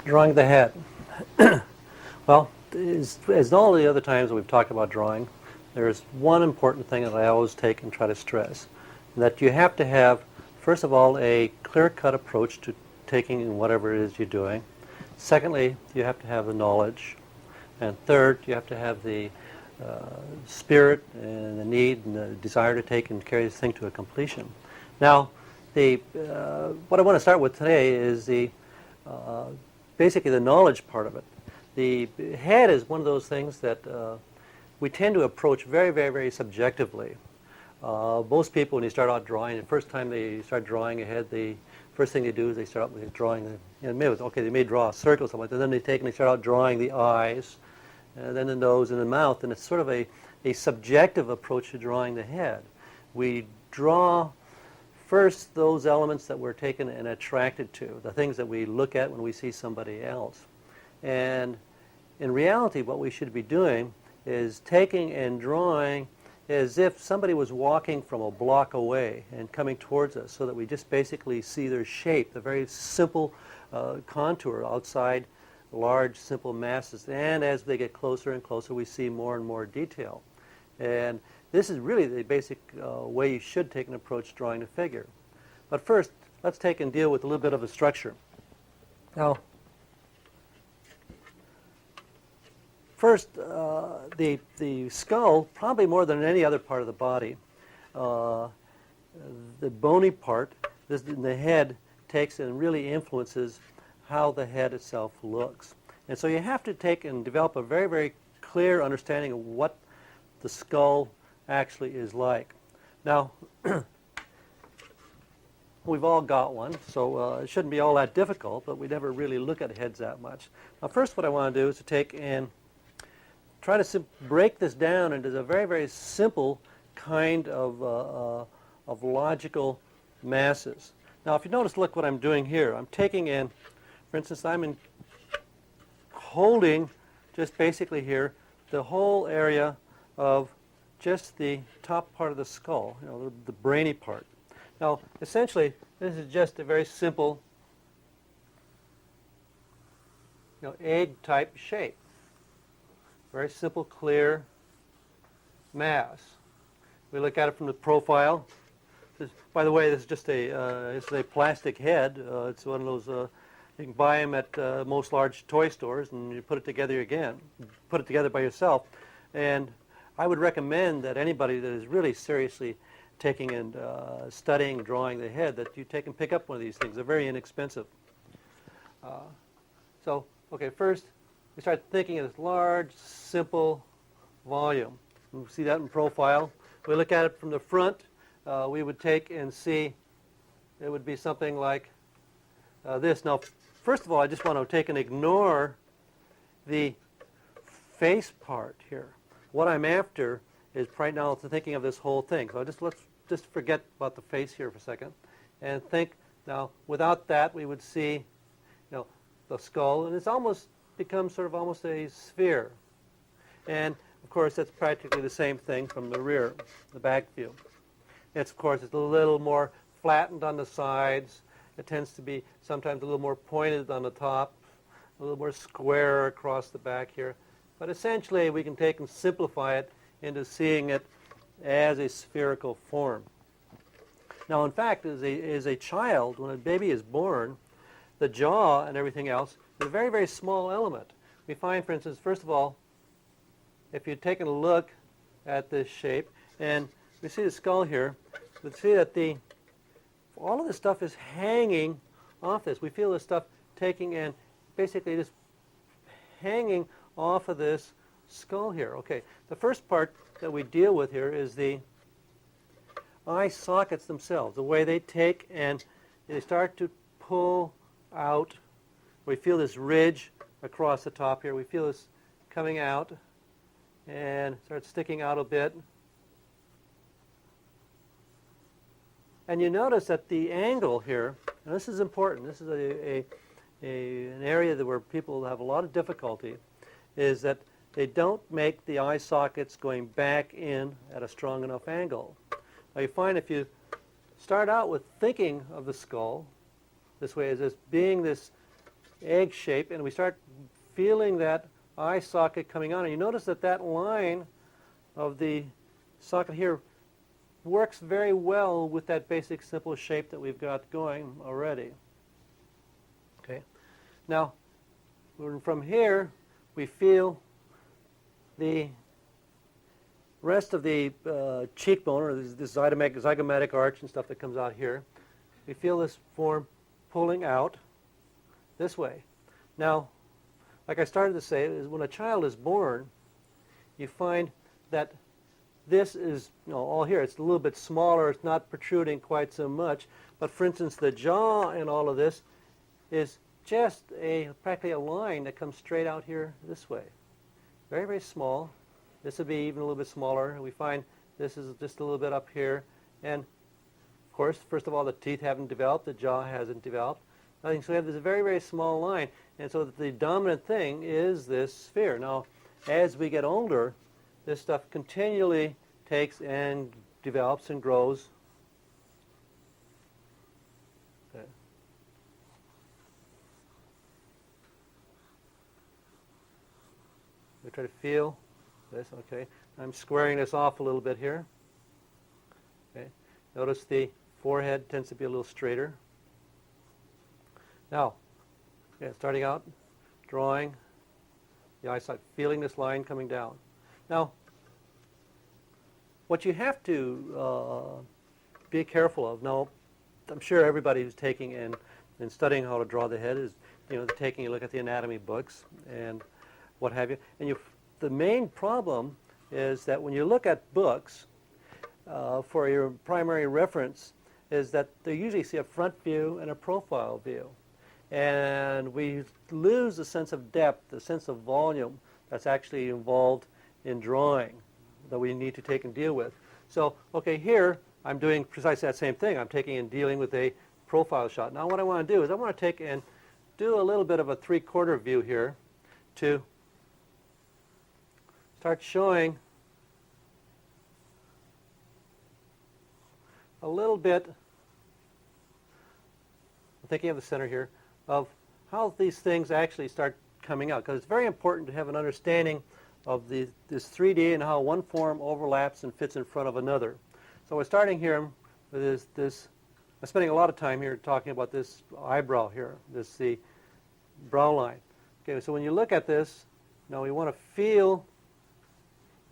Drawing the head. Well, as all the other times that we've talked about drawing, there's one important thing that I always take and try to stress, that you have to have, first of all, a clear-cut approach to taking in whatever it is you're doing. Secondly, you have to have the knowledge. And third, you have to have the spirit and the need and the desire to take and carry this thing to a completion. Now, what I want to start with today is basically the knowledge part of it. The head is one of those things that we tend to approach very, very, very subjectively. Most people, when you start out drawing, the first time they start drawing a head, the first thing they do is they start out with drawing, they may draw a circle or something like that, then they start out drawing the eyes, then the nose and the mouth, and it's sort of a subjective approach to drawing the head. We draw first those elements that we're taken and attracted to, the things that we look at when we see somebody else. And in reality, what we should be doing is taking and drawing as if somebody was walking from a block away and coming towards us, so that we just basically see their shape, the very simple contour outside large, simple masses. And as they get closer and closer, we see more and more detail. And this is really the basic way you should take an approach drawing a figure. But first, let's take and deal with a little bit of the structure. Now, first, the skull, probably more than any other part of the body, the bony part, the head, takes and really influences how the head itself looks. And so you have to take and develop a very, very clear understanding of what the skull actually is like. Now, we've all got one, so it shouldn't be all that difficult, but we never really look at heads that much. Now, first what I want to do is to take and try to break this down into a very, very simple kind of logical masses. Now, if you notice, look what I'm doing here. I'm taking in, for instance, I'm holding just basically here the whole area of just the top part of the skull, the brainy part. Now, essentially, this is just a very simple, egg-type shape. Very simple, clear mass. We look at it from the profile. By the way, this is just a plastic head. It's one of those, you can buy them at most large toy stores, and you put it together put it together by yourself. And I would recommend that anybody that is really seriously taking and studying drawing the head, that you take and pick up one of these things. They're very inexpensive. First, we start thinking of this large, simple volume. You see that in profile. We look at it from the front. We would take and see it would be something like this. Now, first of all, I just want to take and ignore the face part here. What I'm after is right now thinking of this whole thing. So let's just forget about the face here for a second and think now. Without that, we would see, the skull, and it's almost becomes sort of almost a sphere. And of course, that's practically the same thing from the rear, the back view. It's a little more flattened on the sides. It tends to be sometimes a little more pointed on the top, a little more square across the back here. But essentially, we can take and simplify it into seeing it as a spherical form. Now, in fact, as a child, when a baby is born, the jaw and everything else is a very, very small element. We find, for instance, first of all, if you're taking a look at this shape, and we see the skull here, we see that all of this stuff is hanging off this. We feel this stuff taking and basically just hanging off of this skull here. Okay, the first part that we deal with here is the eye sockets themselves, the way they take and they start to pull out. We feel this ridge across the top here. We feel this coming out and start sticking out a bit. And you notice that the angle here, and this is important, this is an area where people have a lot of difficulty, is that they don't make the eye sockets going back in at a strong enough angle. Now you find if you start out with thinking of the skull this way, as this being this egg shape, and we start feeling that eye socket coming on, and you notice that that line of the socket here works very well with that basic simple shape that we've got going already. Okay. Now, from here, we feel the rest of the cheekbone, or this zygomatic arch and stuff that comes out here. We feel this form pulling out this way. Now, like I started to say, is when a child is born, you find that this is all here. It's a little bit smaller. It's not protruding quite so much. But for instance, the jaw and all of this is just practically a line that comes straight out here this way. Very, very small. This would be even a little bit smaller. We find this is just a little bit up here. And of course, first of all, the teeth haven't developed. The jaw hasn't developed. Nothing. So we have this very, very small line. And so the dominant thing is this sphere. Now, as we get older, this stuff continually takes and develops and grows. Okay. We try to feel this. Okay, I'm squaring this off a little bit here. Okay, notice the forehead tends to be a little straighter. Now, starting out, drawing the eyesight, feeling this line coming down. Now, what you have to be careful of, now, I'm sure everybody who's taking and studying how to draw the head is, taking a look at the anatomy books and what have you. And the main problem is that when you look at books for your primary reference, is that they usually see a front view and a profile view. And we lose the sense of depth, the sense of volume that's actually involved in drawing that we need to take and deal with. So, okay, here I'm doing precisely that same thing. I'm taking and dealing with a profile shot. Now what I want to do is I want to take and do a little bit of a three-quarter view here to start showing a little bit, I'm thinking of the center here, of how these things actually start coming out. Because it's very important to have an understanding of this 3D and how one form overlaps and fits in front of another. So we're starting here with this I'm spending a lot of time here talking about this eyebrow here, the brow line. Okay, so when you look at this, now we want to feel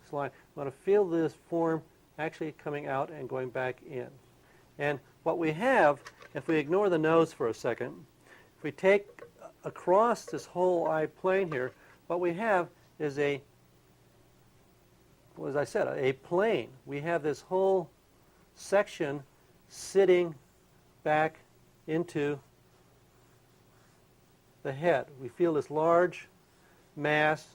this line. We want to feel this form actually coming out and going back in. And what we have, if we ignore the nose for a second, if we take across this whole eye plane here, what we have is as I said, a plane. We have this whole section sitting back into the head. We feel this large mass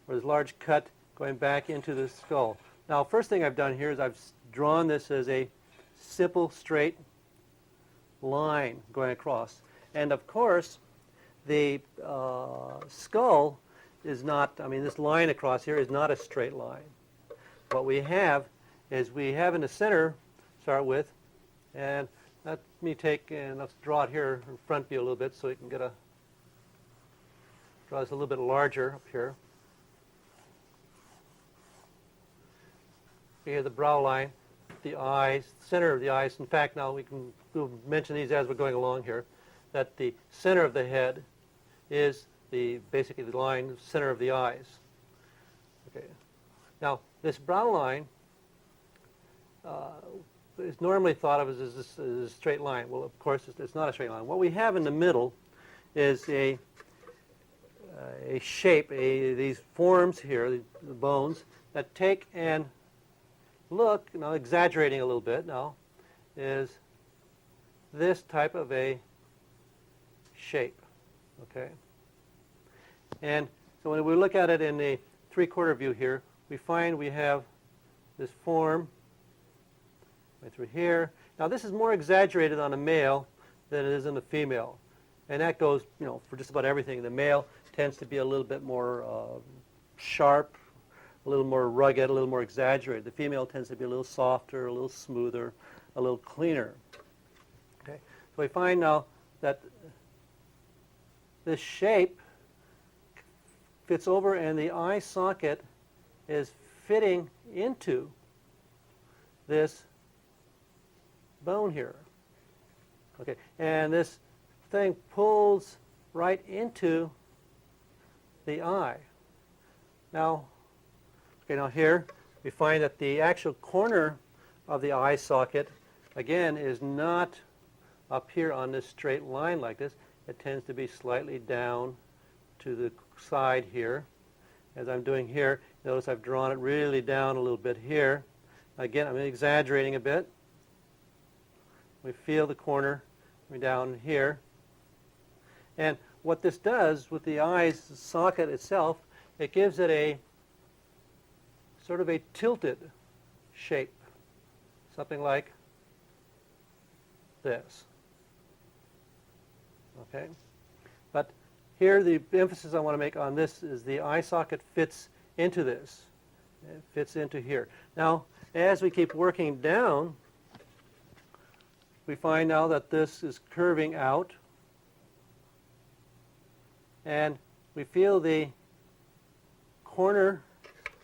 or this large cut going back into the skull. Now, first thing I've done here is I've drawn this as a simple straight line going across. And of course, the skull is not, this line across here is not a straight line. What we have is we have in the center, start with, and let me take and let's draw it here in front view a little bit so we can draw this a little bit larger up here. Here the brow line, the eyes, center of the eyes. In fact, now we'll mention these as we're going along here, that the center of the head is basically the line, center of the eyes. Okay. Now, this brow line is normally thought of as a straight line. Well, of course, it's not a straight line. What we have in the middle is a shape, these forms here, the bones, that take and look, now exaggerating a little bit now, is this type of a shape, okay? And so when we look at it in a three-quarter view here, we find we have this form right through here. Now this is more exaggerated on a male than it is in a female. And that goes, for just about everything. The male tends to be a little bit more sharp, a little more rugged, a little more exaggerated. The female tends to be a little softer, a little smoother, a little cleaner. Okay, so we find now that this shape fits over and the eye socket is fitting into this bone here. Okay, and this thing pulls right into the eye. Now here we find that the actual corner of the eye socket, again, is not up here on this straight line like this. It tends to be slightly down to the side here. As I'm doing here, notice I've drawn it really down a little bit here. Again, I'm exaggerating a bit. We feel the corner down here. And what this does with the eye's socket itself, it gives it a sort of a tilted shape, something like this. Okay? But here the emphasis I want to make on this is the eye socket fits into this. It fits into here. Now, as we keep working down, we find now that this is curving out, and we feel the corner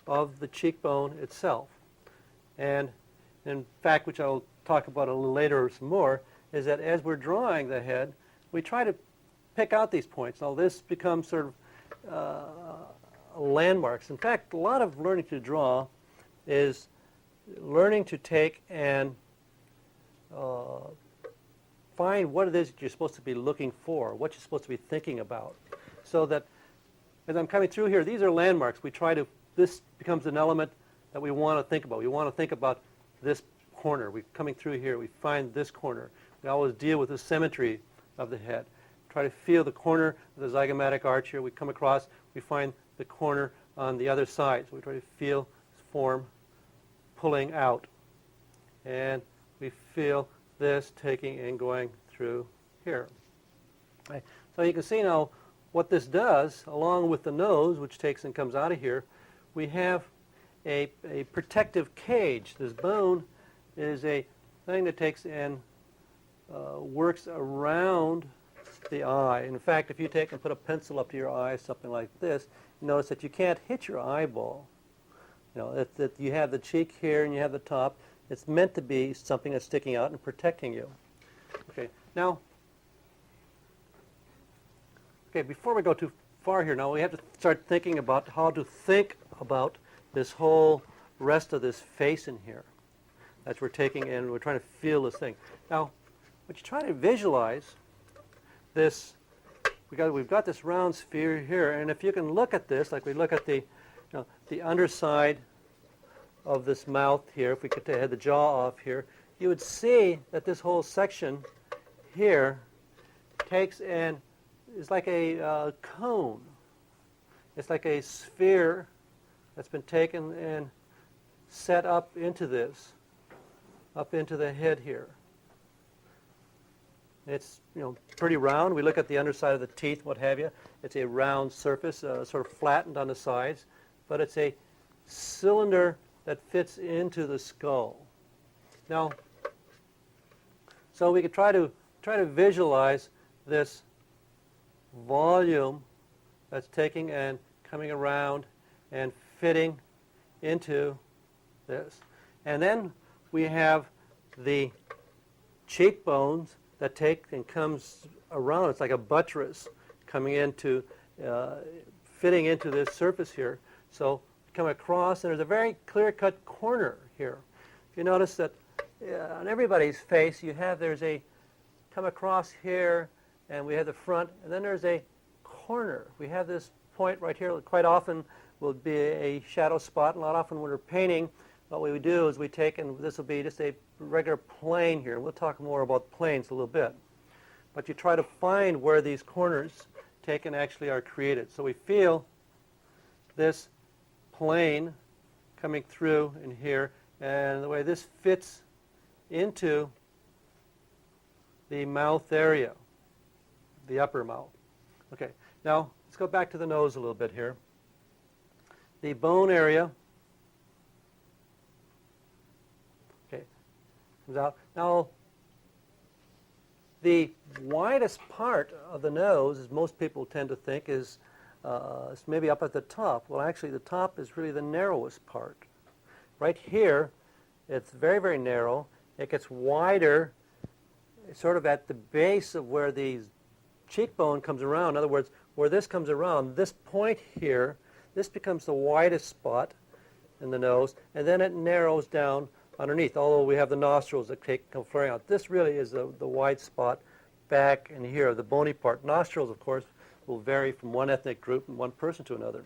of the cheekbone itself. And in fact, which I'll talk about a little later some more, is that as we're drawing the head, we try to pick out these points. Now this becomes sort of landmarks. In fact, a lot of learning to draw is learning to take and find what it is that you're supposed to be looking for, what you're supposed to be thinking about. So that as I'm coming through here, these are landmarks. This becomes an element that we want to think about. We want to think about this corner. We're coming through here, we find this corner. We always deal with the symmetry of the head. Try to feel the corner of the zygomatic arch here. We come across, we find the corner on the other side. So we try to feel this form pulling out. And we feel this taking and going through here. Okay. So you can see now what this does, along with the nose, which takes and comes out of here, we have a protective cage. This bone is a thing that takes and works around the eye. In fact, if you take and put a pencil up to your eye, something like this, you notice that you can't hit your eyeball. That you have the cheek here and you have the top. It's meant to be something that's sticking out and protecting you. Okay, now, before we go too far here, now we have to start thinking about how to think about this whole rest of this face in here. As we're taking and we're trying to feel this thing. Now, what you try to visualize this, we've got this round sphere here, and if you can look at this, like we look at the underside of this mouth here, if we could have the jaw off here, you would see that this whole section here takes and is like a cone. It's like a sphere that's been taken and set up into this, up into the head here. It's pretty round. We look at the underside of the teeth, what have you. It's a round surface, sort of flattened on the sides, but it's a cylinder that fits into the skull. Now, so we could try to visualize this volume that's taking and coming around and fitting into this. And then we have the cheekbones that take and comes around. It's like a buttress coming into, fitting into this surface here. So come across, and there's a very clear-cut corner here. If you notice that on everybody's face, there's a come across here, and we have the front, and then there's a corner. We have this point right here quite often will be a shadow spot. And not often when we're painting, what we would do is we take, and this will be just a regular plane here. We'll talk more about planes a little bit. But you try to find where these corners taken actually are created. So we feel this plane coming through in here, and the way this fits into the mouth area, the upper mouth. Okay, now let's go back to the nose a little bit here. The bone area, okay, comes out. Now, the widest part of the nose, as most people tend to think, is maybe up at the top. Well, actually, the top is really the narrowest part. Right here, it's very, very narrow. It gets wider sort of at the base of where the cheekbone comes around. In other words, where this comes around, this point here, this becomes the widest spot in the nose, and then it narrows down underneath, although we have the nostrils that come flaring out. This really is the wide spot back in here, the bony part. Nostrils, of course, will vary from one ethnic group and one person to another.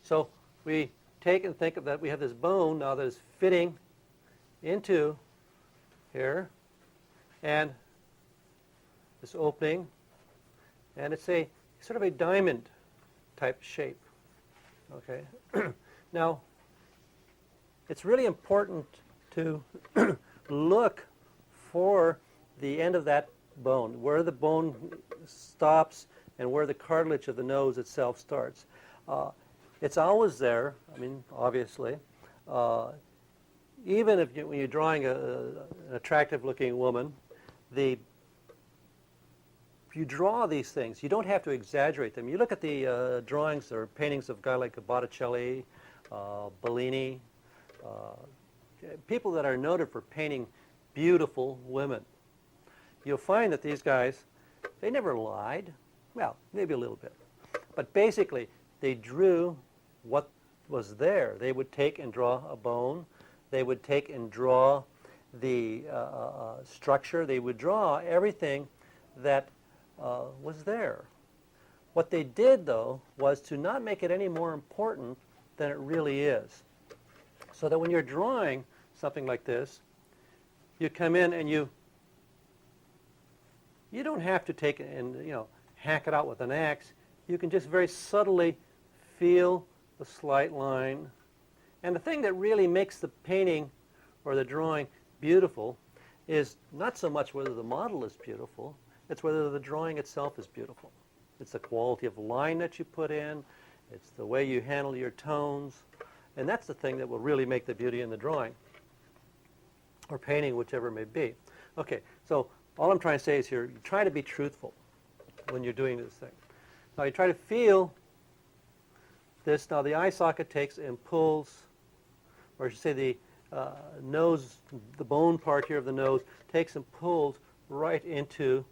So we take and think of that. We have this bone now that is fitting into here, and this opening, and it's a sort of a diamond type shape. Okay. Now, it's really important to look for the end of that bone, where the bone stops and where the cartilage of the nose itself starts. It's always there, I mean, obviously. Even if when you're drawing an attractive-looking woman, if you draw these things, you don't have to exaggerate them. You look at the drawings or paintings of a guy like Botticelli, Bellini, people that are noted for painting beautiful women. You'll find that these guys, they never lied. Well, maybe a little bit. But basically, they drew what was there. They would take and draw a bone. They would take and draw the structure. They would draw everything that was there. What they did, though, was to not make it any more important than it really is. So that when you're drawing something like this, you come in and you don't have to take it and hack it out with an axe. You can just very subtly feel the slight line. And the thing that really makes the painting or the drawing beautiful is not so much whether the model is beautiful, it's whether the drawing itself is beautiful. It's the quality of the line that you put in, it's the way you handle your tones, and that's the thing that will really make the beauty in the drawing, or painting, whichever it may be. Okay, so all I'm trying to say is here, you try to be truthful when you're doing this thing. Now you try to feel this. Now the eye socket takes and pulls, or I should say the nose, the bone part here of the nose, takes and pulls right into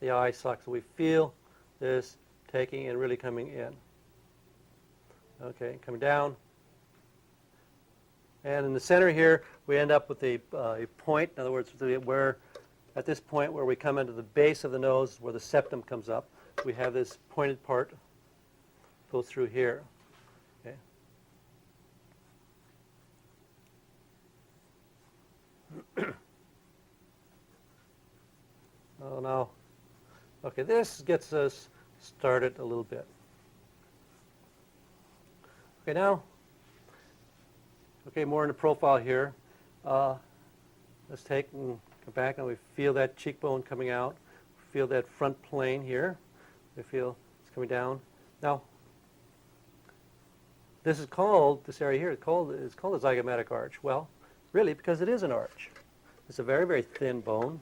the eye socket. So we feel this taking and really coming in. Okay, coming down. And in the center here, we end up with a point. In other words, where at this point where we come into the base of the nose, where the septum comes up, we have this pointed part go through here. Okay. Oh, now, okay, this gets us started a little bit. Okay, now, okay, more in the profile here. Let's take and come back, and we feel that cheekbone coming out. Feel that front plane here. We feel it's coming down. Now, this area here is called the zygomatic arch. Well, really, because it is an arch. It's a very, very thin bone,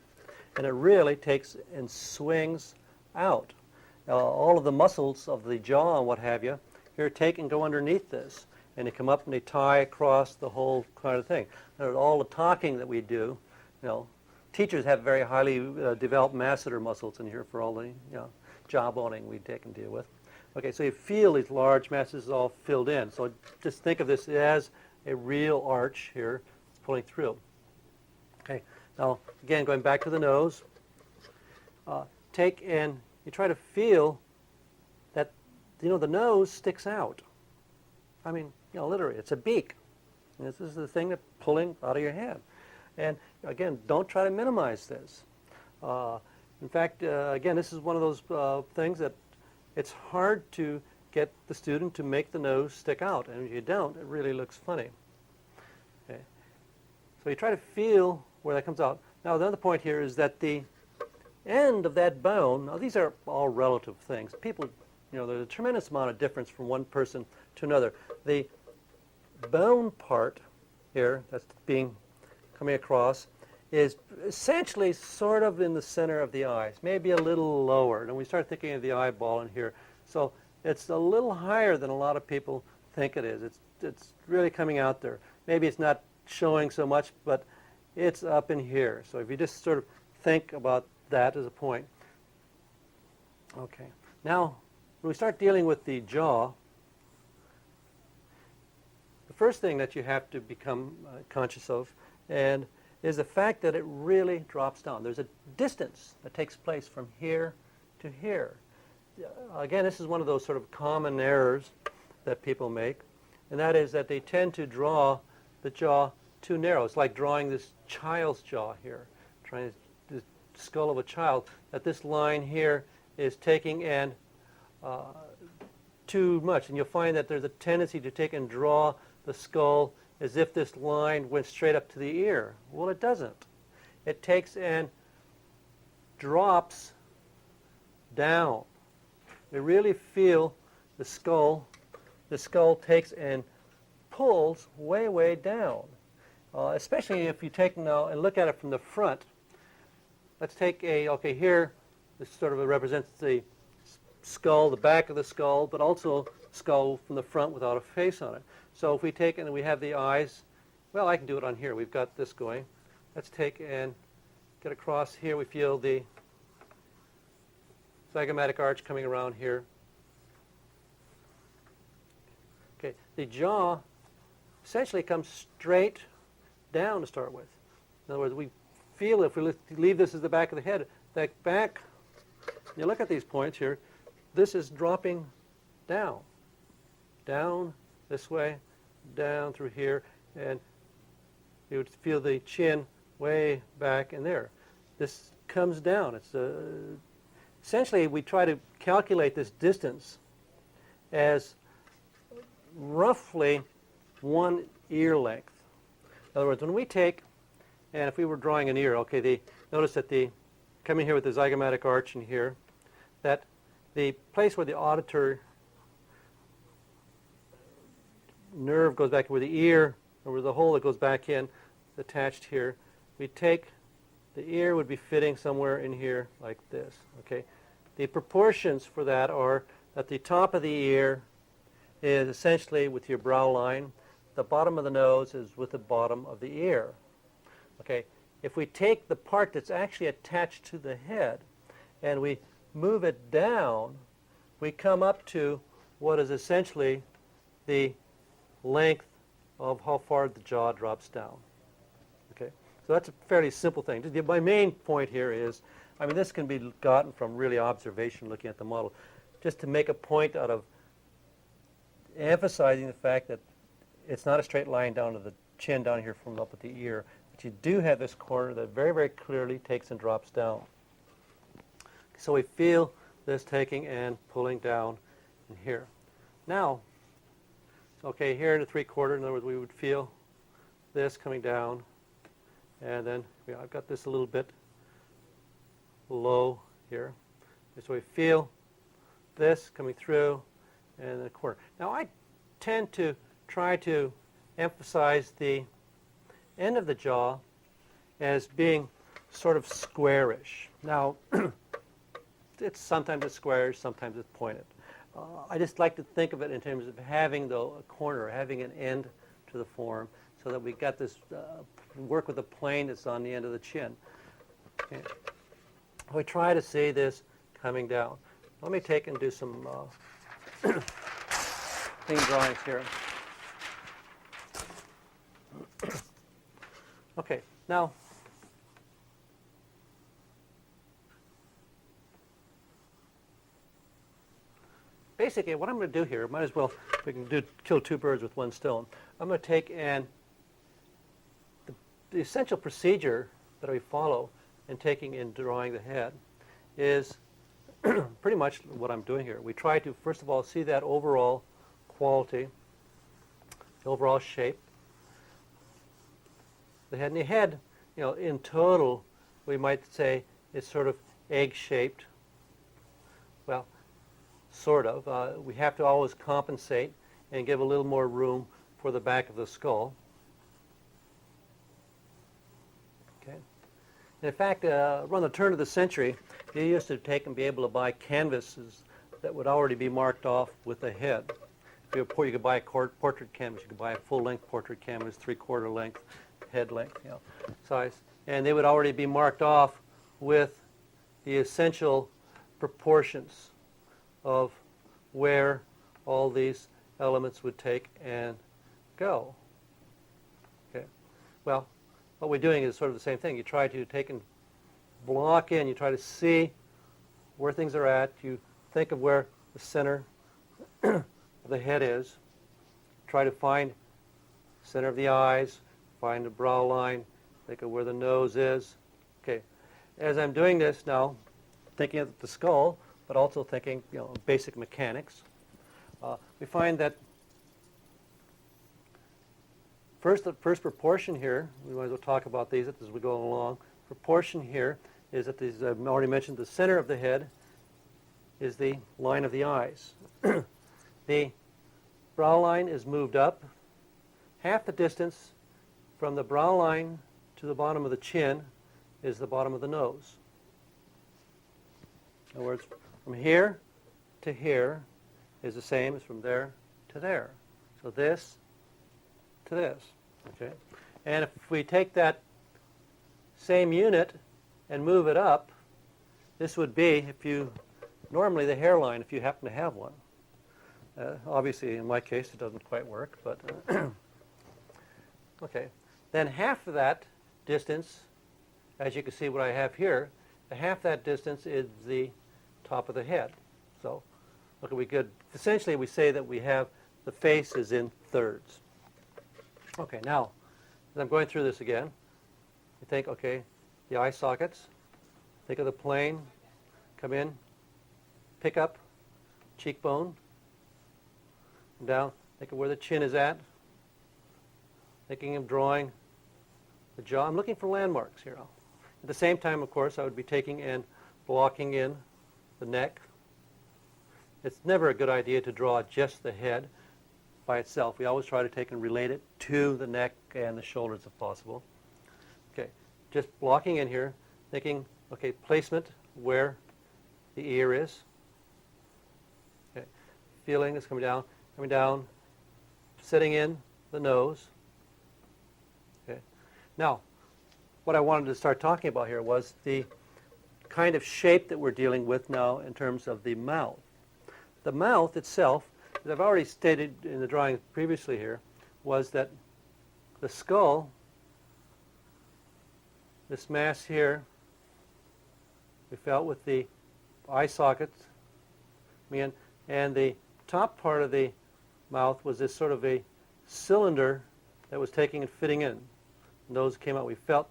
and it really takes and swings out. All of the muscles of the jaw and what have you here take and go underneath this, and they come up and they tie across the whole kind of thing. And all the talking that we do, teachers have very highly developed masseter muscles in here for all the jawboning we take and deal with. Okay, so you feel these large masses all filled in. So just think of this as a real arch here. It's pulling through. Okay, now again, going back to the nose, take and you try to feel the nose sticks out. I mean, literally, it's a beak. And this is the thing that's pulling out of your head. And again, don't try to minimize this. In fact, again, this is one of those things that it's hard to get the student to make the nose stick out. And if you don't, it really looks funny. Okay. So you try to feel where that comes out. Now, the other point here is that the end of that bone, now these are all relative things. People, there's a tremendous amount of difference from one person to another. The bone part here that's coming across is essentially sort of in the center of the eyes, maybe a little lower. And we start thinking of the eyeball in here. So it's a little higher than a lot of people think it is. It's really coming out there. Maybe it's not showing so much, but it's up in here. So if you just sort of think about that as a point. Okay. Now, when we start dealing with the jaw, the first thing that you have to become conscious of is the fact that it really drops down. There's a distance that takes place from here to here. Again, this is one of those sort of common errors that people make, and that is that they tend to draw the jaw too narrow. It's like drawing this child's jaw here, trying the skull of a child, that this line here is taking in too much. And you'll find that there's a tendency to take and draw the skull as if this line went straight up to the ear. Well, it doesn't. It takes and drops down. You really feel the skull. The skull takes and pulls way, way down. Especially if you take now and look at it from the front. Let's take here, this sort of represents the skull, the back of the skull, but also skull from the front without a face on it. So if we take and we have the eyes, well, I can do it on here. We've got this going. Let's take and get across here. We feel the zygomatic arch coming around here. Okay, the jaw essentially comes straight down to start with. In other words, we feel if we leave this as the back of the head, that back, you look at these points here, this is dropping down. Down this way, down through here, and you would feel the chin way back in there. This comes down. It's essentially, we try to calculate this distance as roughly one ear length. In other words, when we take, and if we were drawing an ear, notice that coming here with the zygomatic arch in here, that the place where the auditory nerve goes back, where the ear, or where the hole that goes back in, attached here, we take, the ear would be fitting somewhere in here like this, okay? The proportions for that are that the top of the ear is essentially with your brow line, the bottom of the nose is with the bottom of the ear, okay? If we take the part that's actually attached to the head and we move it down, we come up to what is essentially the length of how far the jaw drops down. Okay, so that's a fairly simple thing. My main point here is, this can be gotten from really observation, looking at the model, just to make a point out of emphasizing the fact that it's not a straight line down to the chin down here from up at the ear, but you do have this corner that very, very clearly takes and drops down. So we feel this taking and pulling down in here. Now, okay, here in the 3/4, in other words, we would feel this coming down, and then I've got this a little bit low here. So we feel this coming through, and the corner. Now, I tend to try to emphasize the end of the jaw as being sort of squarish. Now, sometimes it's squarish, sometimes it's pointed. I just like to think of it in terms of having a corner, having an end to the form, so that we got this, work with the plane that's on the end of the chin. Okay. We try to see this coming down. Let me take and do some clean drawings here. Okay, now, basically what I'm going to do here, might as well, we can kill two birds with one stone. I'm going to take and the essential procedure that we follow in taking and drawing the head is pretty much what I'm doing here. We try to, first of all, see that overall quality, the overall shape. The head, and the head, in total, we might say is sort of egg-shaped. Well, sort of. We have to always compensate and give a little more room for the back of the skull. Okay. And in fact, around the turn of the century, you used to take and be able to buy canvases that would already be marked off with the head. You could buy a portrait canvas. You could buy a full-length portrait canvas, 3/4 length, head length, size, and they would already be marked off with the essential proportions of where all these elements would take and go. Okay. Well, what we're doing is sort of the same thing. You try to take and block in. You try to see where things are at. You think of where the center of the head is. Try to find center of the eyes. Find the brow line. Think of where the nose is. Okay. As I'm doing this now, thinking of the skull, but also thinking, basic mechanics, we find that the first proportion here, we might as well talk about these as we go along. Proportion here is that these, I've already mentioned, the center of the head is the line of the eyes. The brow line is moved up half the distance from the brow line to the bottom of the chin is the bottom of the nose. In other words, from here to here is the same as from there to there. So this to this. Okay? And if we take that same unit and move it up, this would be, normally the hairline, if you happen to have one. Obviously, in my case, it doesn't quite work, but okay. Then half of that distance, as you can see what I have here, half that distance is the top of the head. So, essentially we say that we have the face is in thirds. Okay, now, as I'm going through this again, you think, okay, the eye sockets, think of the plane, come in, pick up, cheekbone, down, think of where the chin is at, thinking of drawing the jaw. I'm looking for landmarks here. At the same time, of course, I would be taking and blocking in the neck. It's never a good idea to draw just the head by itself. We always try to take and relate it to the neck and the shoulders if possible. Okay, just blocking in here, thinking, okay, placement where the ear is. Okay, feeling it's coming down, setting in the nose. Okay, now, what I wanted to start talking about here was the kind of shape that we're dealing with now in terms of the mouth. The mouth itself, as I've already stated in the drawing previously here, was that the skull, this mass here, we felt with the eye sockets, and the top part of the mouth was this sort of a cylinder that was taking and fitting in. Nose came out. We felt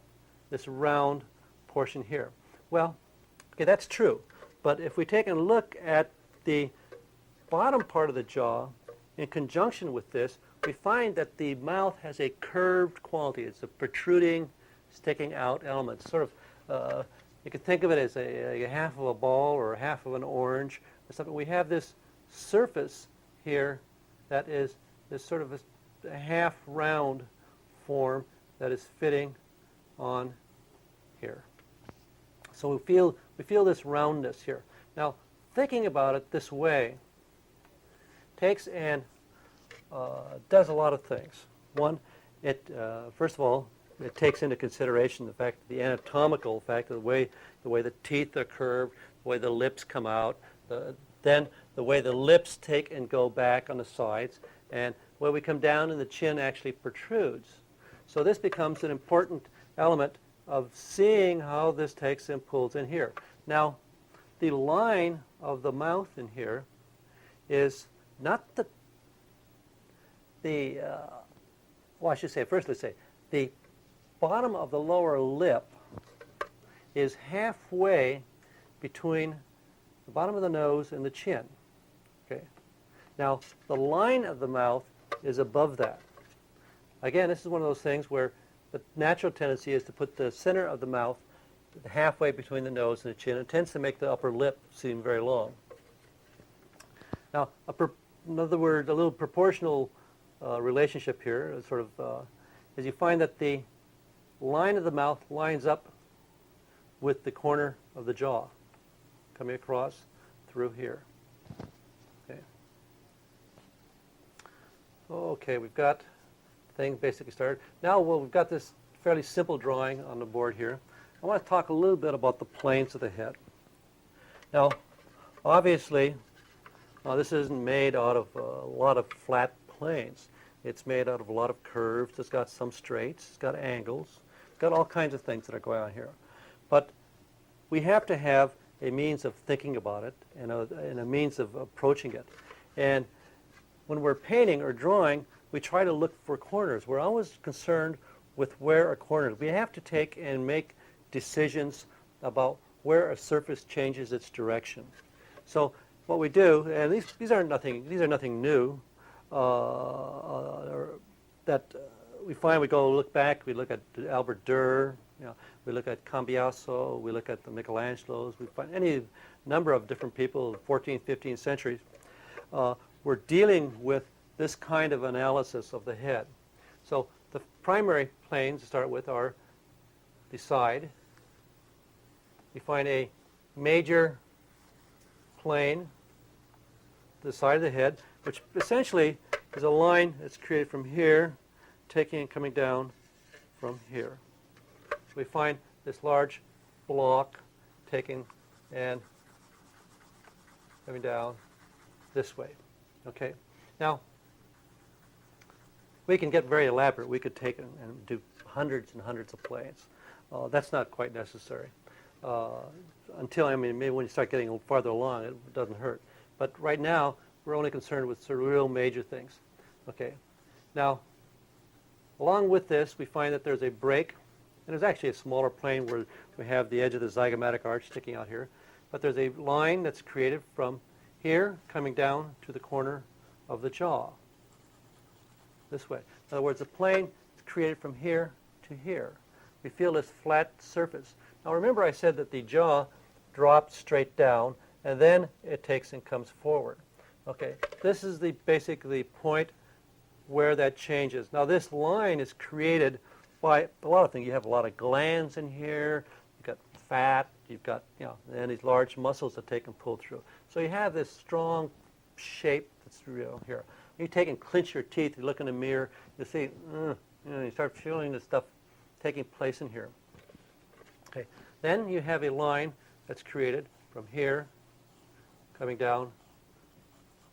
this round portion here. Well, okay, that's true. But if we take a look at the bottom part of the jaw in conjunction with this, we find that the mouth has a curved quality. It's a protruding, sticking out element. Sort of, you could think of it as a half of a ball or a half of an orange or something. We have this surface here that is this sort of a half round form that is fitting on here. So we feel this roundness here. Now, thinking about it this way takes and does a lot of things. One, first of all, it takes into consideration the fact, the anatomical fact of the way the teeth are curved, the way the lips come out, then the way the lips take and go back on the sides, and when we come down and the chin actually protrudes. So this becomes an important element of seeing how this takes and pulls in here. Now, the line of the mouth in here is not well, I should say, first let's say, the bottom of the lower lip is halfway between the bottom of the nose and the chin. Okay. Now, the line of the mouth is above that. Again, this is one of those things where the natural tendency is to put the center of the mouth halfway between the nose and the chin. It tends to make the upper lip seem very long. Now, in other words, a little proportional relationship here is is you find that the line of the mouth lines up with the corner of the jaw, coming across through here. Okay. Okay, we've got things basically started. Now, we've got this fairly simple drawing on the board here. I want to talk a little bit about the planes of the head. Now, obviously, this isn't made out of a lot of flat planes. It's made out of a lot of curves. It's got some straights. It's got angles. It's got all kinds of things that are going on here. But we have to have a means of thinking about it and a means of approaching it. And when we're painting or drawing, we try to look for corners. We're always concerned with where a corner is. We have to take and make decisions about where a surface changes its direction. So what we do, and these are nothing new, that we find. We go look back. We look at Albert Dürer. We look at Cambiaso. We look at the Michelangelos. We find any number of different people, 14th, 15th centuries. We're dealing with this kind of analysis of the head. So the primary planes to start with are the side. You find a major plane, the side of the head, which essentially is a line that's created from here, taking and coming down from here. So we find this large block taking and coming down this way. Okay. Now, we can get very elaborate. We could take and do hundreds and hundreds of planes. That's not quite necessary. Maybe when you start getting a little farther along, it doesn't hurt. But right now, we're only concerned with sort of real major things. Okay. Now, along with this, we find that there's a break, and there's actually a smaller plane where we have the edge of the zygomatic arch sticking out here. But there's a line that's created from here, coming down to the corner of the jaw, this way. In other words, the plane is created from here to here. We feel this flat surface. Now remember I said that the jaw drops straight down, and then it takes and comes forward. Okay, this is basically the point where that changes. Now this line is created by a lot of things. You have a lot of glands in here. You've got fat. You've got, and these large muscles that take and pull through. So you have this strong shape that's here. You take and clench your teeth. You look in the mirror. You see, you start feeling this stuff taking place in here. Okay. Then you have a line that's created from here, coming down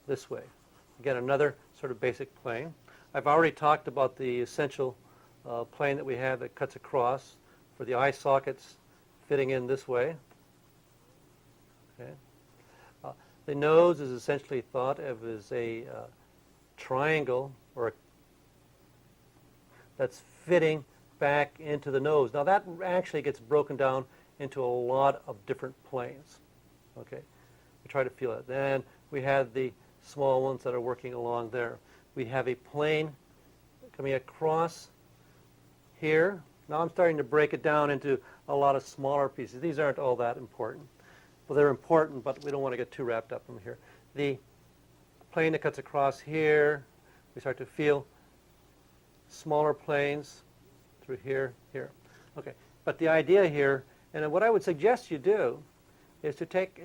this way. Again, another sort of basic plane. I've already talked about the essential plane that we have that cuts across for the eye sockets fitting in this way. Okay. The nose is essentially thought of as a triangle that's fitting back into the nose. Now that actually gets broken down into a lot of different planes. Okay, we try to feel it. Then we have the small ones that are working along there. We have a plane coming across here. Now I'm starting to break it down into a lot of smaller pieces. These aren't all that important. Well, they're important, but we don't want to get too wrapped up in here. The plane that cuts across here, we start to feel smaller planes through here, here. Okay, but the idea here, and what I would suggest you do, is to take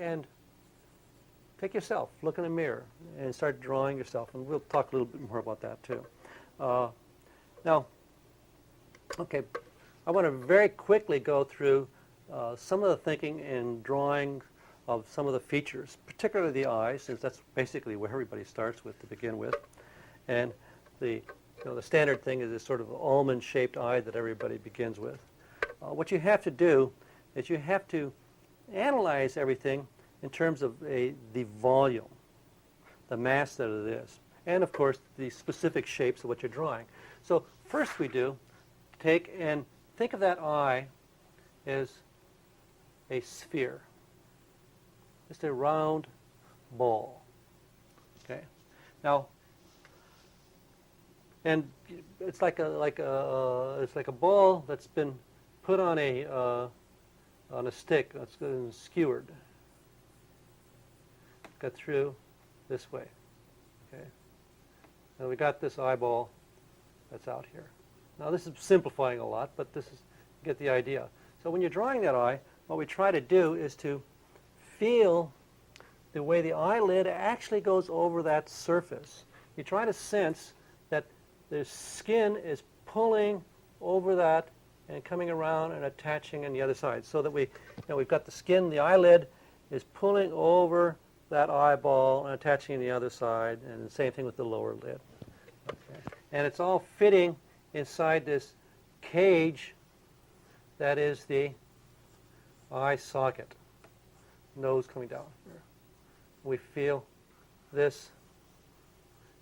yourself, look in the mirror, and start drawing yourself. And we'll talk a little bit more about that too. Now, okay, I want to very quickly go through some of the thinking and drawing of some of the features, particularly the eyes, since that's basically where everybody starts with to begin with. And the standard thing is this sort of almond-shaped eye that everybody begins with. What you have to do is you have to analyze everything in terms of the volume. the mass that it is, and of course the specific shapes of what you're drawing. So first we do take and think of that eye as a sphere, just a round ball. Okay. Now, and it's like a ball that's been put on a stick that's been skewered. Got through this way. Okay. Now we got this eyeball that's out here. Now this is simplifying a lot, but this is you get the idea. So when you're drawing that eye, what we try to do is to feel the way the eyelid actually goes over that surface. You try to sense that the skin is pulling over that and coming around and attaching on the other side, so that we've got the skin, the eyelid is pulling over that eyeball and attaching on the other side, and the same thing with the lower lid. Okay. And it's all fitting inside this cage that is the eye socket, nose coming down here. We feel this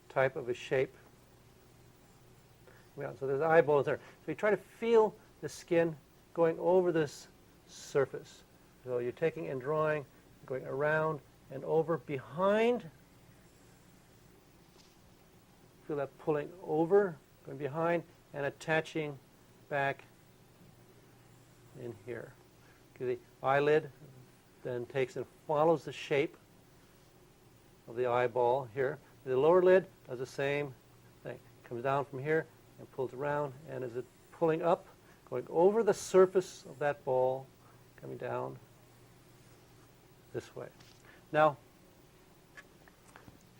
type of a shape. Yeah, so there's eyeballs there. So you try to feel the skin going over this surface. So you're taking and drawing, going around and over behind. Feel that pulling over, going behind, and attaching back in here. Okay, the eyelid then takes and follows the shape of the eyeball here. The lower lid does the same thing. Comes down from here and pulls around, and as it pulling up, going over the surface of that ball, coming down this way. Now,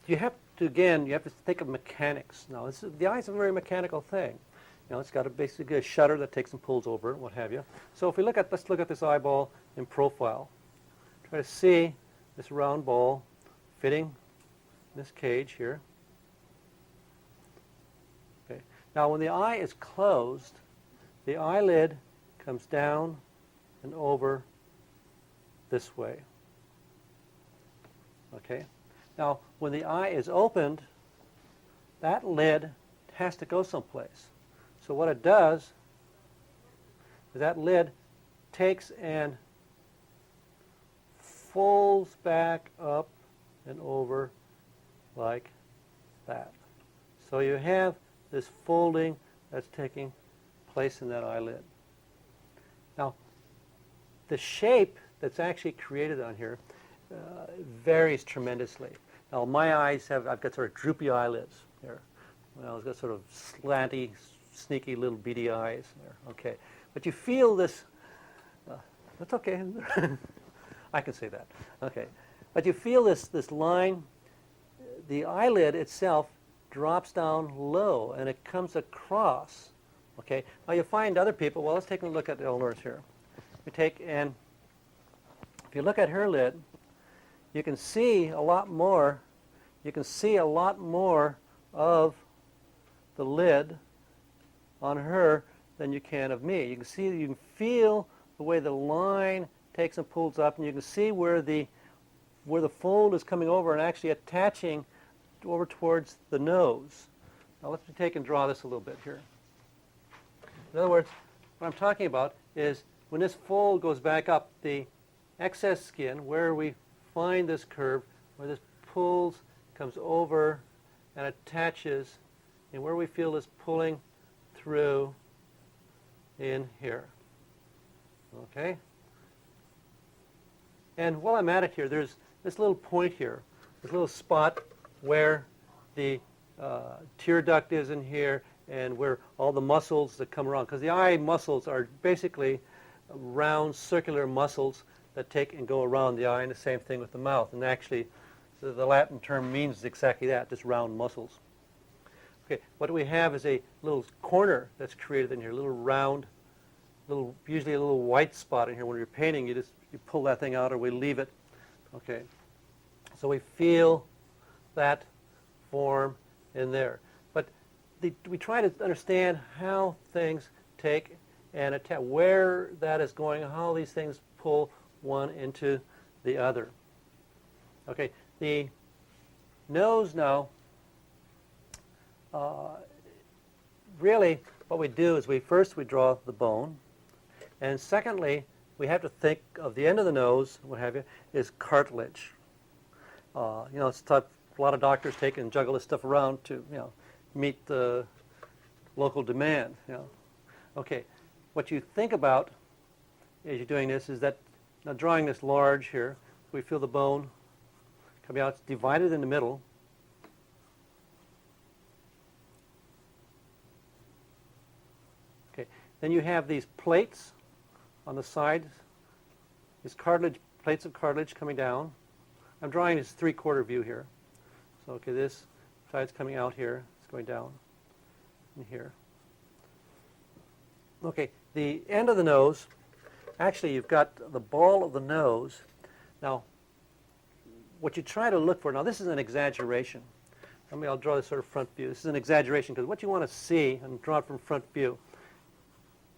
you have to think of mechanics. Now, the eye is a very mechanical thing. It's got basically a shutter that takes and pulls over it, what have you. So if let's look at this eyeball in profile. Try to see this round ball fitting this cage here. Okay. Now, when the eye is closed, the eyelid comes down and over this way. Okay. Now, when the eye is opened, that lid has to go someplace. So what it does is that lid takes and folds back up and over like that. So you have this folding that's taking place in that eyelid. Now, the shape that's actually created on here varies tremendously. Now, my eyes I've got sort of droopy eyelids here. Well, I've got sort of slanty, sneaky little beady eyes there. Okay. But you feel this, that's okay. I can say that. Okay. But you feel this line, the eyelid itself drops down low and it comes across. Okay. Now you find other people, well, let's take a look at Eleanor's here. If you look at her lid, you can see a lot more. You can see a lot more of the lid on her than you can of me. You can feel the way the line takes and pulls up, and you can see where the fold is coming over and actually attaching over towards the nose. Now let's take and draw this a little bit here. In other words, what I'm talking about is when this fold goes back up, the excess skin, where we find this curve, where this pulls, comes over and attaches, and where we feel this pulling through in here. Okay? And while I'm at it here, there's this little point here, this little spot where the tear duct is in here and where all the muscles that come around. Because the eye muscles are basically round circular muscles that take and go around the eye, and the same thing with the mouth. And actually, the Latin term means exactly that, just round muscles. Okay, what we have is a little corner that's created in here, a little round, usually a little white spot in here. When you're painting, you pull that thing out, or we leave it. Okay, so we feel that form in there. But we try to understand how things take and attack, where that is going, how these things pull one into the other. Okay, nose now, really what we do is we draw the bone, and secondly, we have to think of the end of the nose, what have you, is cartilage. It's tough. A lot of doctors take and juggle this stuff around to, meet the local demand. Okay, what you think about as you're doing this is that now drawing this large here, we feel the bone coming out. It's divided in the middle. Okay, then you have these plates on the sides, these cartilage, plates of cartilage coming down. I'm drawing this 3/4 view here. So, okay, this side's coming out here. It's going down in here. Okay, the end of the nose, actually you've got the ball of the nose. Now, what you try to look for, now this is an exaggeration. I'll draw this sort of front view. This is an exaggeration because what you want to see, and draw it from front view,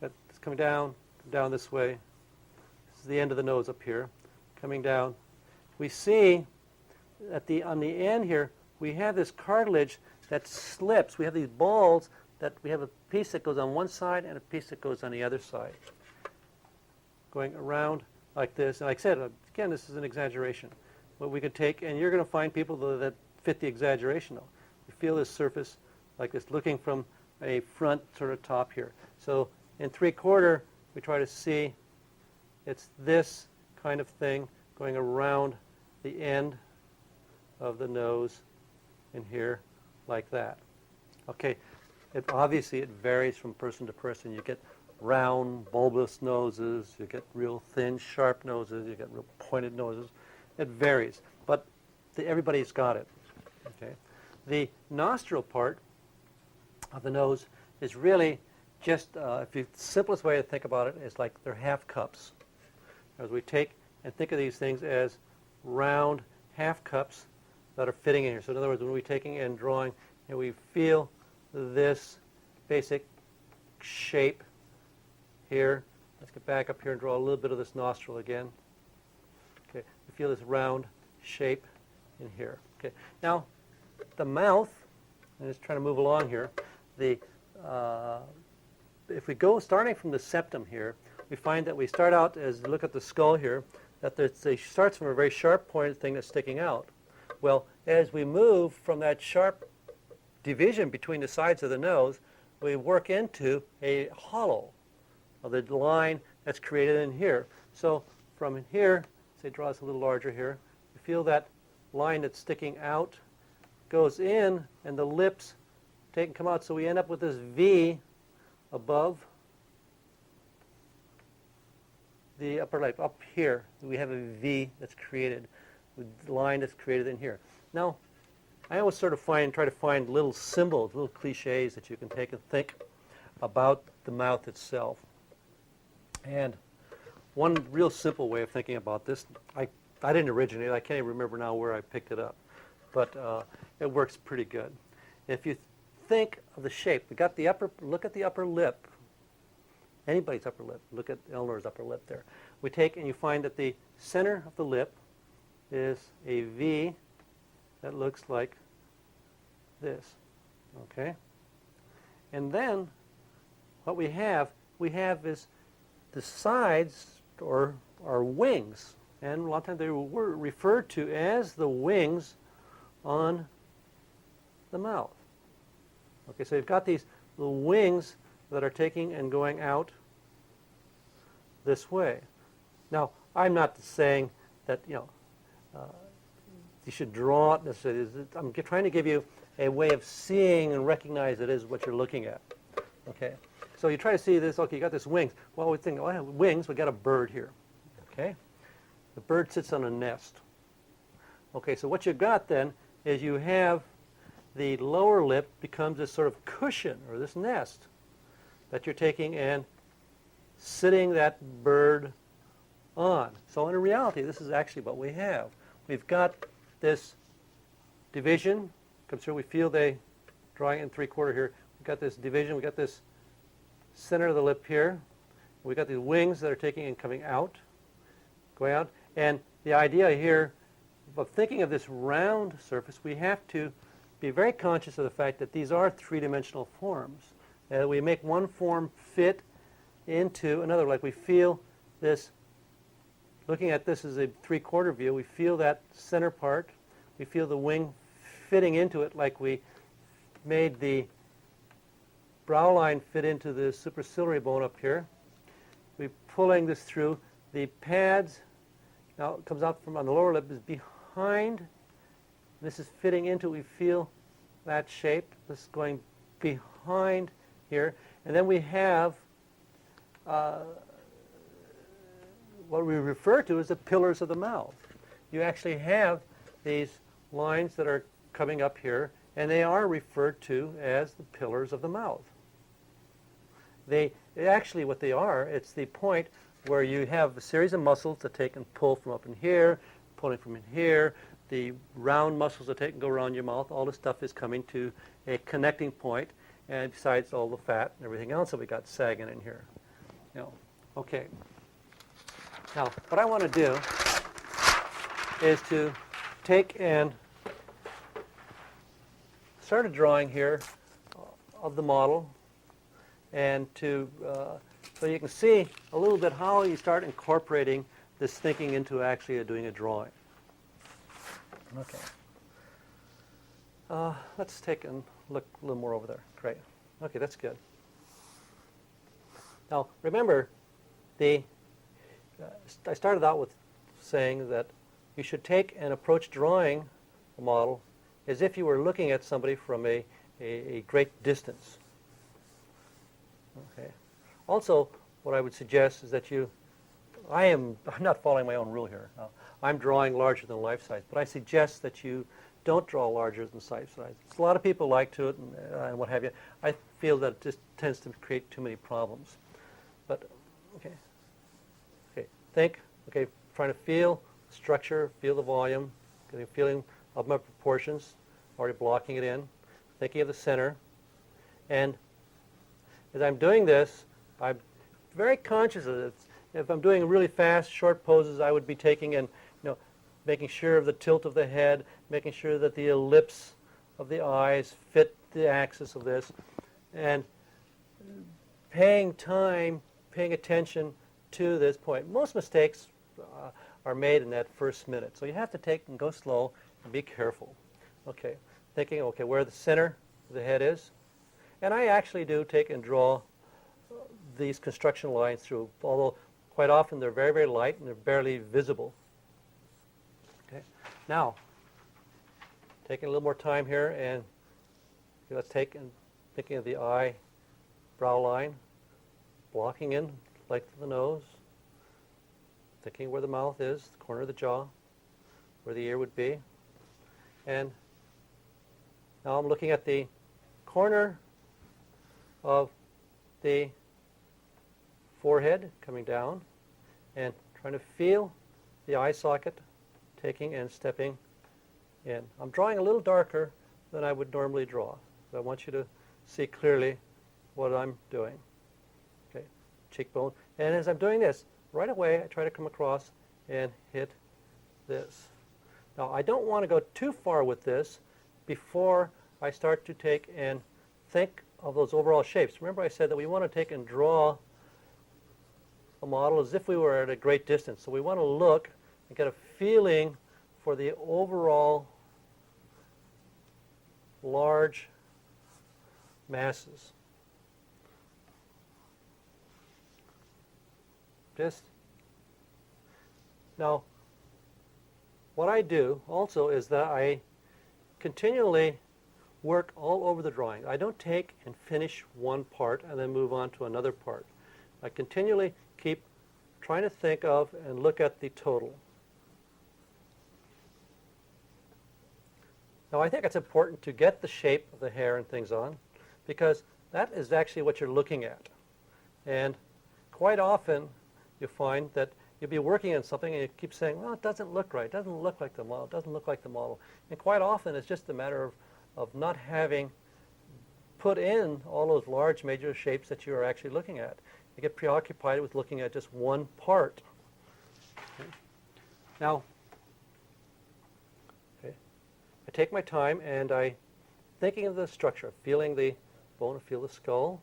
it's coming down this way. This is the end of the nose up here, coming down. We see on the end here, we have this cartilage that slips. We have these balls that we have a piece that goes on one side and a piece that goes on the other side, going around like this. And like I said, again, this is an exaggeration. What we could take, and you're going to find people that fit the exaggeration though. You feel this surface like this, looking from a front sort of top here. So in 3/4, we try to see it's this kind of thing going around the end of the nose in here like that. Okay, obviously it varies from person to person. You get round, bulbous noses, you get real thin, sharp noses, you get real pointed noses. It varies, but everybody's got it. Okay, the nostril part of the nose is really just, the simplest way to think about it is like they're half cups. As we take and think of these things as round half cups that are fitting in here. So in other words, when we're taking and drawing, and we feel this basic shape here. Let's get back up here and draw a little bit of this nostril again. Okay, we feel this round shape in here. Okay, now the mouth, and just trying to move along here. If we go starting from the septum here, we find that we start out, as you look at the skull here, that it starts from a very sharp pointed thing that's sticking out. Well, as we move from that sharp division between the sides of the nose, we work into a hollow of the line that's created in here. So from here, say draw this a little larger here, you feel that line that's sticking out goes in and the lips take and come out. So we end up with this V above the upper lip. Up here, we have a V that's created, with the line that's created in here. Now, I always sort of try to find little symbols, little cliches that you can take and think about the mouth itself. And one real simple way of thinking about this, I didn't originate it. I can't even remember now where I picked it up, but it works pretty good. If you think of the shape, look at the upper lip. Anybody's upper lip. Look at Eleanor's upper lip there. We take and you find that the center of the lip is a V that looks like this. Okay? And then what we have is the sides or wings. And a lot of times they were referred to as the wings on the mouth. Okay, so you've got these little wings that are taking and going out this way. Now, I'm not saying that, you should draw it necessarily. I'm trying to give you a way of seeing and recognize it is what you're looking at. Okay, so you try to see this. Okay, you got this wings. Well, we think, oh, wings. We got a bird here. Okay, the bird sits on a nest. Okay, so what you've got then is you have the lower lip becomes this sort of cushion or this nest that you're taking and sitting that bird on. So in reality, this is actually what we have. We've got this division comes through. We feel drawing in 3/4 here. We've got this division. We've got this center of the lip here. We've got these wings that are taking and coming out, going out. And the idea here, of thinking of this round surface, we have to be very conscious of the fact that these are three-dimensional forms. We make one form fit into another, like we feel this, looking at this as a three-quarter view, we feel that center part, we feel the wing fitting into it like we made the brow line fit into the supraciliary bone up here. We're pulling this through. The pads, now it comes out from on the lower lip, is behind. This is fitting into, we feel that shape. This is going behind here. And then we have what we refer to as the pillars of the mouth. You actually have these lines that are coming up here, and they are referred to as the pillars of the mouth. Actually what they are, it's the point where you have a series of muscles that take and pull from up in here, pulling from in here, the round muscles that take and go around your mouth. All this stuff is coming to a connecting point, and besides all the fat and everything else that we got sagging in here. Okay. Now, what I want to do is to take and start a drawing here of the model, and to so you can see a little bit how you start incorporating this thinking into actually doing a drawing. Okay. Let's take and look a little more over there. Great. Okay, that's good. Now, remember, I started out with saying that you should take and approach drawing a model as if you were looking at somebody from a great distance. Okay. Also, what I would suggest is that I'm not following my own rule here. I'm drawing larger than life size, but I suggest that you don't draw larger than life size. A lot of people like to it and what have you. I feel that it just tends to create too many problems. But, okay. Think, trying to feel structure, feel the volume, getting a feeling of my proportions, already blocking it in, thinking of the center. And as I'm doing this, I'm very conscious of it. If I'm doing really fast, short poses, I would be taking and making sure of the tilt of the head, making sure that the ellipse of the eyes fit the axis of this, and paying attention to this point. Most mistakes are made in that first minute, so you have to take and go slow and be careful. Okay, thinking, where the center of the head is. And I actually do take and draw these construction lines through, although quite often they're very, very light and they're barely visible. Okay. Now, taking a little more time here, and let's take and thinking of the eye brow line, blocking in length of the nose, thinking where the mouth is, the corner of the jaw, where the ear would be. And now I'm looking at the corner of the forehead coming down and trying to feel the eye socket, taking and stepping in. I'm drawing a little darker than I would normally draw. So I want you to see clearly what I'm doing. Okay, cheekbone. And as I'm doing this, right away I try to come across and hit this. Now I don't want to go too far with this before I start to take and think of those overall shapes. Remember I said that we want to take and draw a model as if we were at a great distance. So we want to look and get a feeling for the overall large masses. Now, what I do also is that I continually work all over the drawing. I don't take and finish one part and then move on to another part. I continually keep trying to think of and look at the total. Now, I think it's important to get the shape of the hair and things on, because that is actually what you're looking at. And quite often, you find that you'll be working on something and you keep saying, well, it doesn't look right, it doesn't look like the model, it doesn't look like the model. And quite often, it's just a matter of not having put in all those large major shapes that you are actually looking at. You get preoccupied with looking at just one part. Okay. Now, I take my time and I, thinking of the structure, feeling the bone, feel the skull,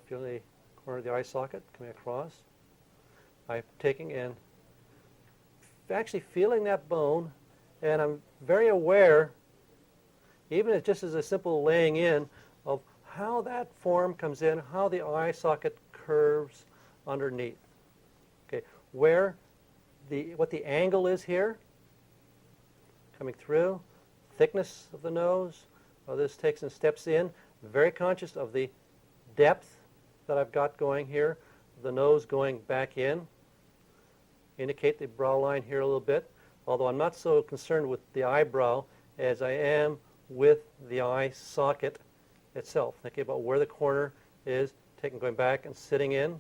feeling the corner of the eye socket coming across. I'm taking and actually feeling that bone, and I'm very aware, even if just as a simple laying in, of how that form comes in, how the eye socket curves underneath. Okay, what the angle is here, coming through, thickness of the nose. This takes and steps in, very conscious of the depth that I've got going here, the nose going back in. Indicate the brow line here a little bit, although I'm not so concerned with the eyebrow as I am with the eye socket itself. Thinking about where the corner is, going back and sitting in.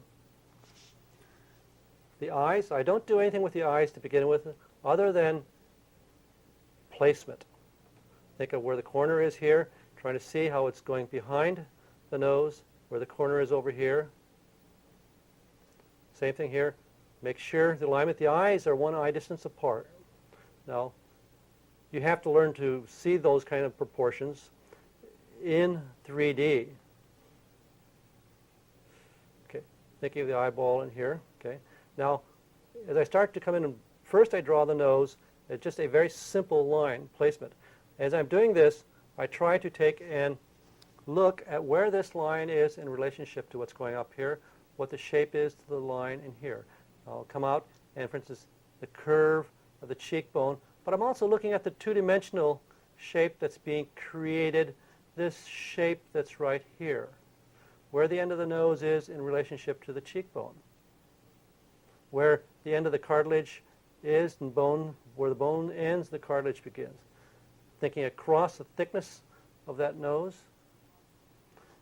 The eyes, I don't do anything with the eyes to begin with other than placement. Think of where the corner is here, trying to see how it's going behind the nose, where the corner is over here. Same thing here. Make sure the alignment, the eyes are one eye distance apart. Now, you have to learn to see those kind of proportions in 3D. Okay, thinking of the eyeball in here. Okay, now as I start to come in, first I draw the nose at just a very simple line placement. As I'm doing this, I try to take and look at where this line is in relationship to what's going up here, what the shape is to the line in here. I'll come out and, for instance, the curve of the cheekbone, but I'm also looking at the two-dimensional shape that's being created, this shape that's right here, where the end of the nose is in relationship to the cheekbone, where the end of the cartilage is and bone, where the bone ends, the cartilage begins. Thinking across the thickness of that nose,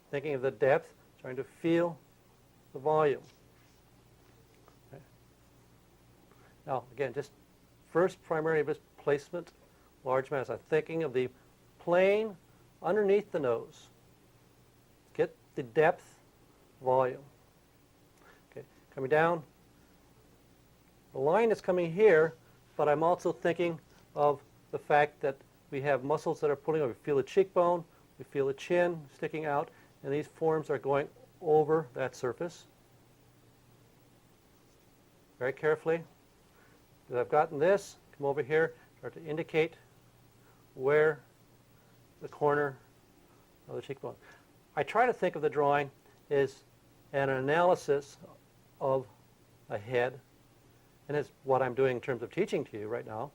thinking of the depth, trying to feel the volume. Okay. Now, again, just first primarily just placement, large mass. I'm thinking of the plane underneath the nose. Get the depth, volume. Okay, coming down. The line is coming here, but I'm also thinking of the fact that we have muscles that are pulling over. We feel the cheekbone, we feel the chin sticking out, and these forms are going over that surface. Very carefully. As I've gotten this, come over here, start to indicate where the corner of the cheekbone. I try to think of the drawing as an analysis of a head, and it's what I'm doing in terms of teaching to you right now,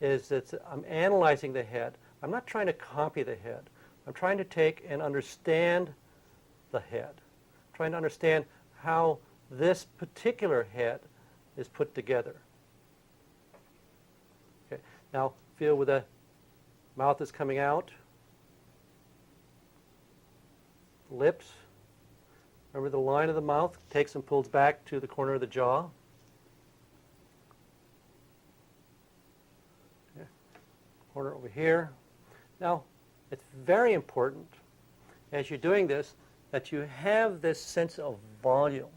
is that I'm analyzing the head. I'm not trying to copy the head. I'm trying to take and understand the head, trying to understand how this particular head is put together. Okay. Now feel where the mouth is coming out, lips. Remember the line of the mouth takes and pulls back to the corner of the jaw. Okay. Corner over here. Now, it's very important as you're doing this that you have this sense of volume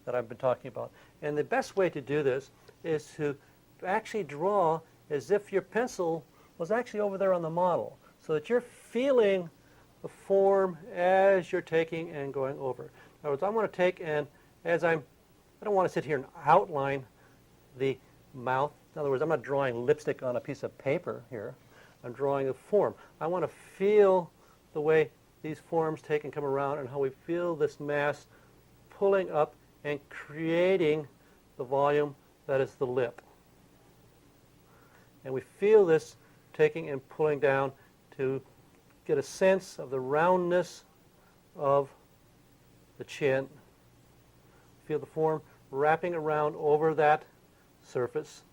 that I've been talking about. And the best way to do this is to actually draw as if your pencil was actually over there on the model, so that you're feeling the form as you're taking and going over. In other words, I want to take and I don't want to sit here and outline the mouth. In other words, I'm not drawing lipstick on a piece of paper here. I'm drawing a form. I want to feel the way these forms take and come around and how we feel this mass pulling up and creating the volume that is the lip. And we feel this taking and pulling down to get a sense of the roundness of the chin. Feel the form wrapping around over that surface.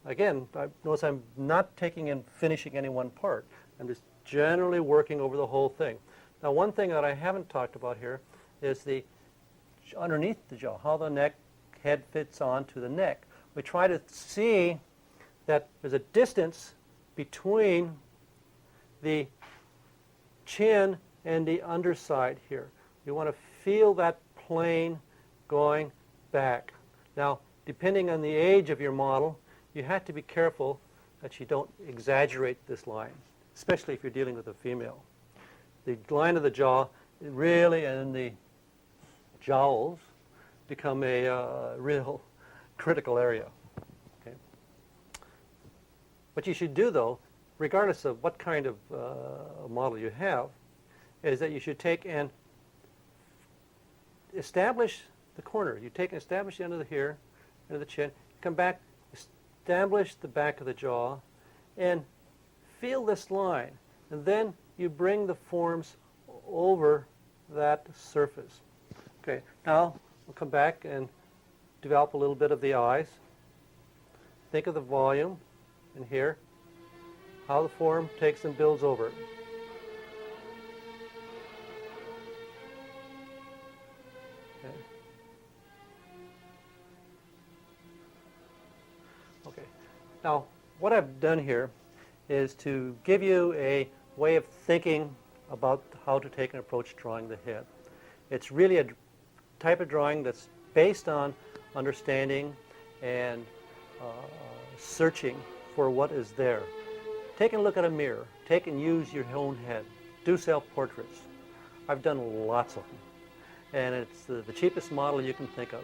Again, notice I'm not taking and finishing any one part. I'm just generally working over the whole thing. Now, one thing that I haven't talked about here is the underneath the jaw, how the head fits onto the neck. We try to see that there's a distance between the chin and the underside here. We want to feel that plane going back. Now, depending on the age of your model, you have to be careful that you don't exaggerate this line, especially if you're dealing with a female. The line of the jaw really, and the jowls become a real critical area. Okay. What you should do, though, regardless of what kind of model you have, is that you should take and establish the corner. You take and establish the end of the here, end of the chin, come back, establish the back of the jaw, and feel this line. And then you bring the forms over that surface. Okay, now we'll come back and develop a little bit of the eyes. Think of the volume in here, how the form takes and builds over it. Okay. Now, what I've done here is to give you a way of thinking about how to take and approach drawing the head. It's really a type of drawing that's based on understanding and searching for what is there. Take a look at a mirror. Take and use your own head. Do self-portraits. I've done lots of them. And it's the cheapest model you can think of.